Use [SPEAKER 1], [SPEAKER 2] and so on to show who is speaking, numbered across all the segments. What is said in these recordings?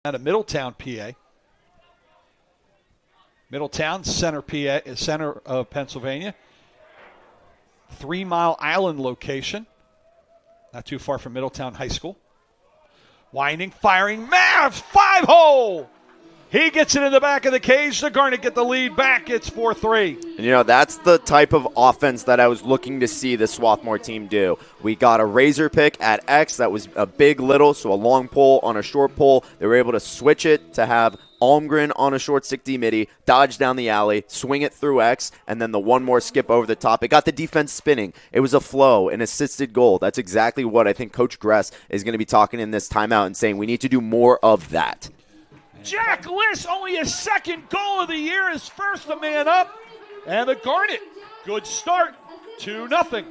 [SPEAKER 1] Out of Middletown, PA. Middletown, center of Pennsylvania. 3 Mile Island location. Not too far from Middletown High School. Winding, firing, Mavs, 5-hole! He gets it in the back of the cage. The Garnet get the lead back. It's 4-3.
[SPEAKER 2] And, that's the type of offense that I was looking to see the Swarthmore team do. We got a razor pick at X that was a big little, so a long pole on a short pole. They were able to switch it to have Almgren on a short 60 midi, dodge down the alley, swing it through X, and then the one more skip over the top. It got the defense spinning. It was a flow, an assisted goal. That's exactly what I think Coach Gress is going to be talking in this timeout and saying we need to do more of that.
[SPEAKER 1] Jack Liss, only his second goal of the year, his first a man up. And the Garnet, good start, 2-0.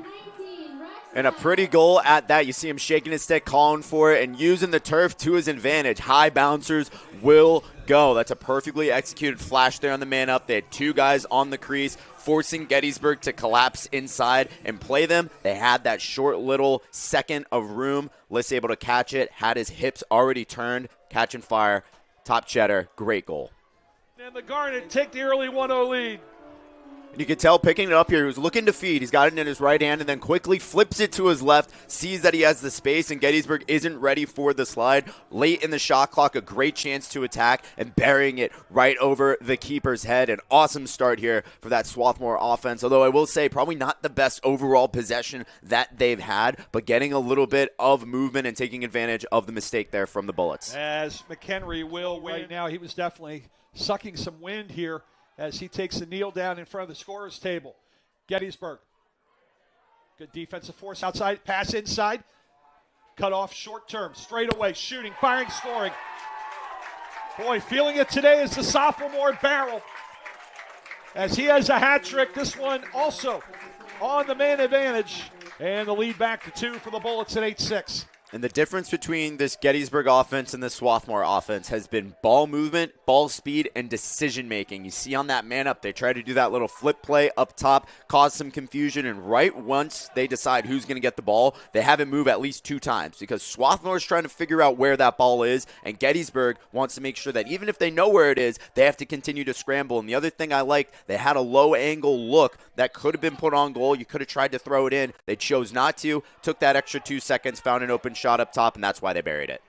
[SPEAKER 2] And a pretty goal at that. You see him shaking his stick, calling for it, and using the turf to his advantage. High bouncers will go. That's a perfectly executed flash there on the man up. They had 2 guys on the crease, forcing Gettysburg to collapse inside and play them. They had that short little second of room. Liss able to catch it, had his hips already turned, catch and fire. Top cheddar, great goal.
[SPEAKER 1] And the Garnet take the early 1-0 lead.
[SPEAKER 2] And you can tell picking it up here, he was looking to feed. He's got it in his right hand and then quickly flips it to his left, sees that he has the space, and Gettysburg isn't ready for the slide. Late in the shot clock, a great chance to attack and burying it right over the keeper's head. An awesome start here for that Swarthmore offense, although I will say probably not the best overall possession that they've had, but getting a little bit of movement and taking advantage of the mistake there from the Bullets.
[SPEAKER 1] As McHenry will win right now, he was definitely sucking some wind here as he takes the kneel down in front of the scorer's table. Gettysburg. Good defensive force outside. Pass inside. Cut off short term. Straight away. Shooting, firing, scoring. Boy, feeling it today is the sophomore Barrel. As he has a hat trick. This one also on the man advantage. And the lead back to 2 for the Bullets at 8-6.
[SPEAKER 2] And the difference between this Gettysburg offense and the Swarthmore offense has been ball movement, ball speed, and decision-making. You see on that man up, they try to do that little flip play up top, cause some confusion, and right once they decide who's going to get the ball, they have it move at least 2 times because Swarthmore is trying to figure out where that ball is, and Gettysburg wants to make sure that even if they know where it is, they have to continue to scramble. And the other thing I liked, they had a low-angle look that could have been put on goal. You could have tried to throw it in. They chose not to, took that extra 2 seconds, found an open shot up top, and that's why they buried it.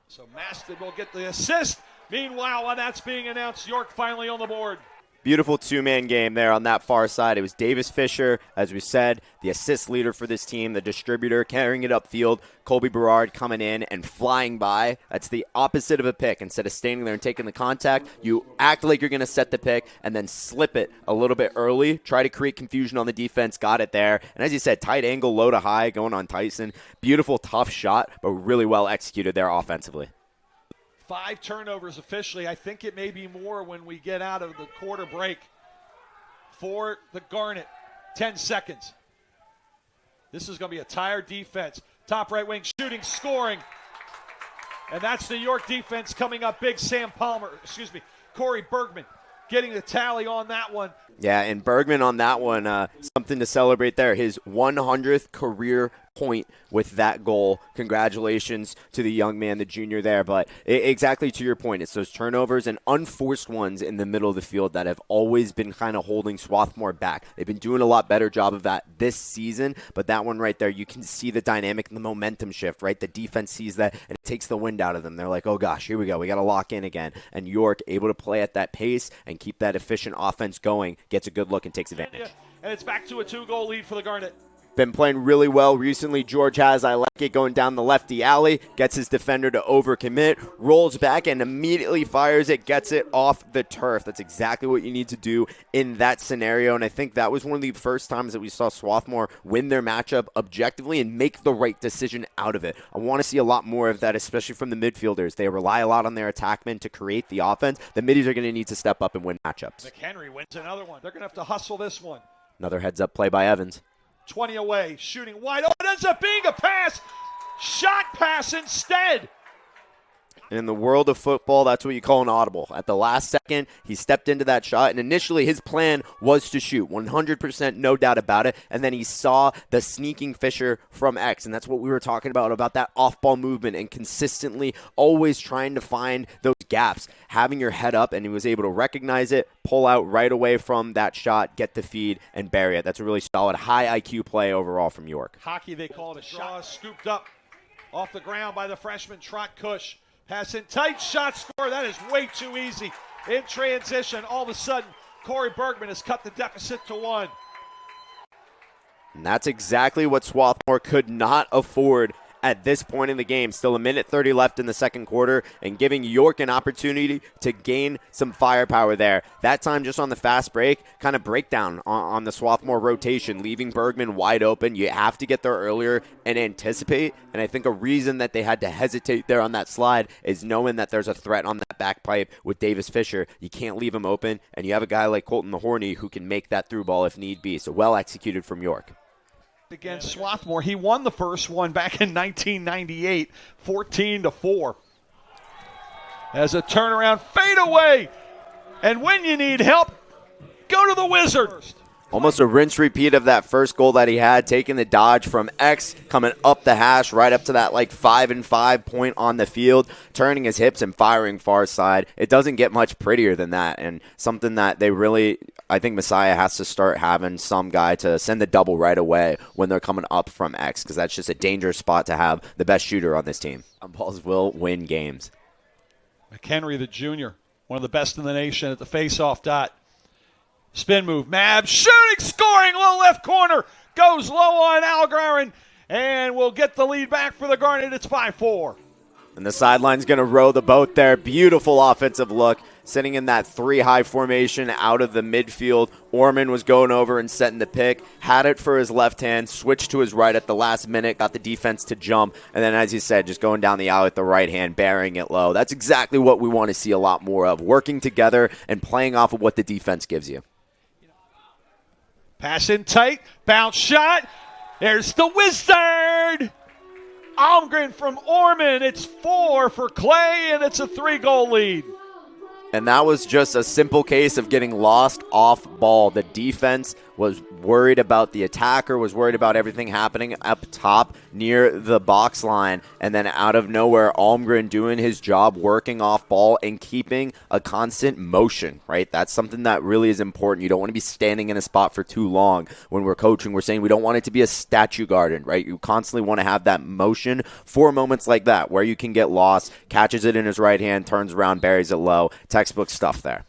[SPEAKER 1] So Maston will get the assist. Meanwhile, while that's being announced, York finally on the board.
[SPEAKER 2] Beautiful 2-man game there on that far side. It was Davis Fisher, as we said, the assist leader for this team, the distributor, carrying it upfield. Colby Berard coming in and flying by. That's the opposite of a pick. Instead of standing there and taking the contact, you act like you're going to set the pick and then slip it a little bit early. Try to create confusion on the defense. Got it there. And as you said, tight angle, low to high, going on Tyson. Beautiful, tough shot, but really well executed there offensively.
[SPEAKER 1] 5 turnovers officially. I think it may be more when we get out of the quarter break for the Garnet. 10 seconds. This is going to be a tired defense. Top right wing shooting, scoring. And that's the York defense coming up big. Corey Bergman getting the tally on that one.
[SPEAKER 2] Yeah, and Bergman on that one, something to celebrate there. His 100th career point with that goal. Congratulations to the young man, the junior there. But exactly to your point, it's those turnovers and unforced ones in the middle of the field that have always been kind of holding Swarthmore back. They've been doing a lot better job of that this season, but that one right there, you can see the dynamic and the momentum shift, right? The defense sees that, and it takes the wind out of them. They're like, oh gosh, here we go. We got to lock in again. And York able to play at that pace and keep that efficient offense going, gets a good look and takes advantage.
[SPEAKER 1] And it's back to a 2-goal lead for the Garnet.
[SPEAKER 2] Been playing really well recently. George has, I like it, going down the lefty alley, gets his defender to overcommit, rolls back and immediately fires it, gets it off the turf. That's exactly what you need to do in that scenario, and I think that was one of the first times that we saw Swarthmore win their matchup objectively and make the right decision out of it. I want to see a lot more of that, especially from the midfielders. They rely a lot on their attackmen to create the offense. The middies are going to need to step up and win matchups.
[SPEAKER 1] McHenry wins another one. They're going to have to hustle this one.
[SPEAKER 2] Another heads-up play by Evans.
[SPEAKER 1] 20 away, shooting wide. Oh, it ends up being a pass. Shot pass instead.
[SPEAKER 2] And in the world of football, that's what you call an audible. At the last second, he stepped into that shot, and initially his plan was to shoot, 100%, no doubt about it. And then he saw the sneaking Fisher from X, and that's what we were talking about that off-ball movement and consistently always trying to find those gaps, having your head up, and he was able to recognize it, pull out right away from that shot, get the feed, and bury it. That's a really solid, high IQ play overall from York.
[SPEAKER 1] Hockey, they call it a shot. Scooped up off the ground by the freshman Trot Cush. Pass in tight, shot score. That is way too easy. In transition, all of a sudden, Corey Bergman has cut the deficit to 1.
[SPEAKER 2] And that's exactly what Swarthmore could not afford at this point in the game. Still a minute 30 left in the second quarter, and giving York an opportunity to gain some firepower there. That time just on the fast break, kind of breakdown on the Swarthmore rotation, leaving Bergman wide open. You have to get there earlier and anticipate, and I think a reason that they had to hesitate there on that slide is knowing that there's a threat on that back pipe with Davis Fisher. You can't leave him open, and you have a guy like Colton the Horny who can make that through ball if need be. So well executed from York.
[SPEAKER 1] Against Swarthmore, he won the first one back in 1998, 14-4. As a turnaround fadeaway, and when you need help, go to the Wizard.
[SPEAKER 2] Almost a rinse repeat of that first goal that he had, taking the dodge from X, coming up the hash, right up to that 5-and-5 point on the field, turning his hips and firing far side. It doesn't get much prettier than that, and something that they really, I think Messiah has to start having some guy to send the double right away when they're coming up from X, because that's just a dangerous spot to have the best shooter on this team. Balls will win games.
[SPEAKER 1] McHenry, the junior, one of the best in the nation at the face-off dot. Spin move, Mab shooting, scoring, low left corner, goes low on Algarin, and we'll get the lead back for the Garnet. It's 5-4.
[SPEAKER 2] And the sideline's going to row the boat there. Beautiful offensive look, sitting in that 3-high formation out of the midfield. Orman was going over and setting the pick, had it for his left hand, switched to his right at the last minute, got the defense to jump, and then, as you said, just going down the alley with the right hand, burying it low. That's exactly what we want to see a lot more of, working together and playing off of what the defense gives you.
[SPEAKER 1] Pass in tight, bounce shot. There's the Wizard. Almgren from Orman. It's 4 for Clay, and it's a 3-goal lead.
[SPEAKER 2] And that was just a simple case of getting lost off ball. The defense was worried about the attacker, was worried about everything happening up top near the box line, and then out of nowhere, Almgren doing his job, working off ball and keeping a constant motion, right? That's something that really is important. You don't want to be standing in a spot for too long. When we're coaching, we're saying we don't want it to be a statue garden, right? You constantly want to have that motion for moments like that where you can get lost, catches it in his right hand, turns around, buries it low. Textbook stuff there.